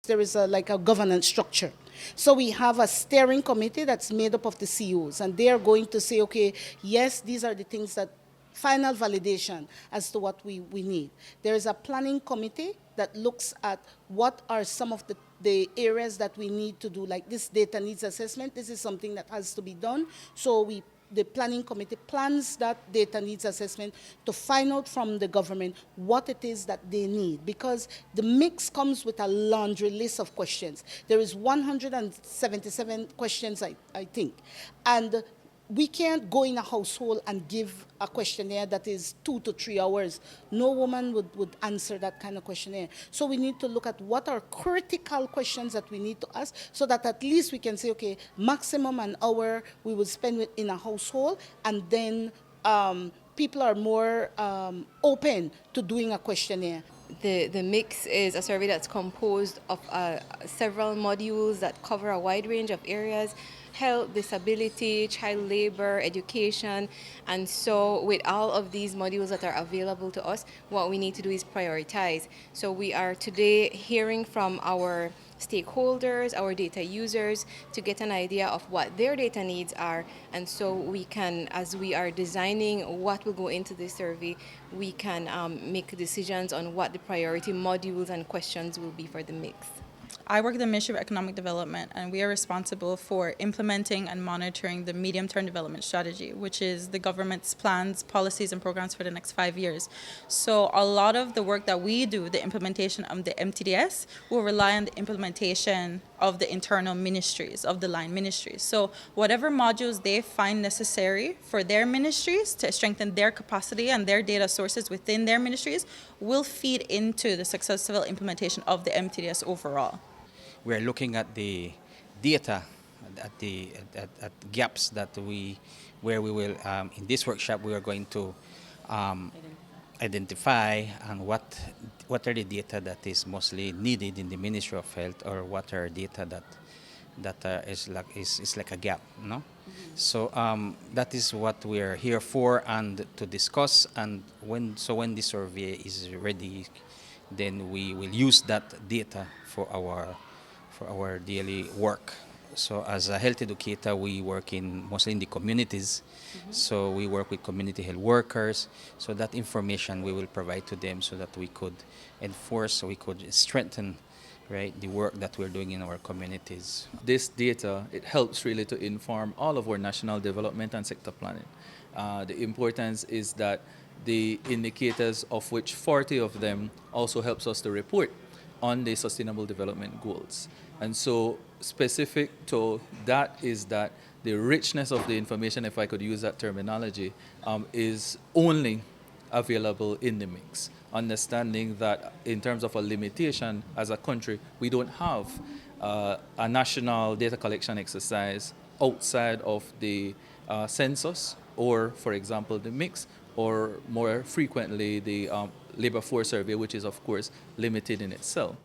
There is like a governance structure. So we have a steering committee that's made up of the CEOs, and they are going to say, okay, yes, these are the things that final validation as to what we need. There is a planning committee that looks at what are some of the areas that we need to do, like this data needs assessment. This is something that has to be done. So the planning committee plans that data needs assessment to find out from the government what it is that they need, because the mix comes with a laundry list of questions. There is 177 questions, I think, and we can't go in a household and give a questionnaire that is 2 to 3 hours. No woman would answer that kind of questionnaire. So we need to look at what are critical questions that we need to ask, so that at least we can say, okay, maximum an hour we will spend in a household, and then people are more open to doing a questionnaire. The mix is a survey that's composed of several modules that cover a wide range of areas: health, disability, child labor, education. And so with all of these modules that are available to us, what we need to do is prioritize. So we are today hearing from our stakeholders, our data users, to get an idea of what their data needs are. And so we can, as we are designing what will go into this survey, we can make decisions on what the priority modules and questions will be for the mix. I work at the Ministry of Economic Development, and we are responsible for implementing and monitoring the medium-term development strategy, which is the government's plans, policies, and programs for the next 5 years. So a lot of the work that we do, the implementation of the MTDS, will rely on the implementation of the internal ministries, of the line ministries. So whatever modules they find necessary for their ministries to strengthen their capacity and their data sources within their ministries will feed into the successful implementation of the MTDS overall. We're looking at the data, at gaps that where we will, in this workshop, we are going to identify and what are the data that is mostly needed in the Ministry of Health, or what are data that is like a gap, no? So that is what we are here for and to discuss. And when the survey is ready, then we will use that data for our daily work. So as a health educator, we work mostly in the communities. So we work with community health workers. So that information we will provide to them, so that we could enforce, so we could strengthen, right, the work that we're doing in our communities. This data, it helps really to inform all of our national development and sector planning. The importance is that the indicators, of which 40 of them also helps us to report on the Sustainable Development Goals. And so specific to that is that the richness of the information, if I could use that terminology, is only available in the mix. Understanding that in terms of a limitation as a country, we don't have a national data collection exercise outside of the census, or, for example, the mix, or more frequently the labor force survey, which is, of course, limited in itself.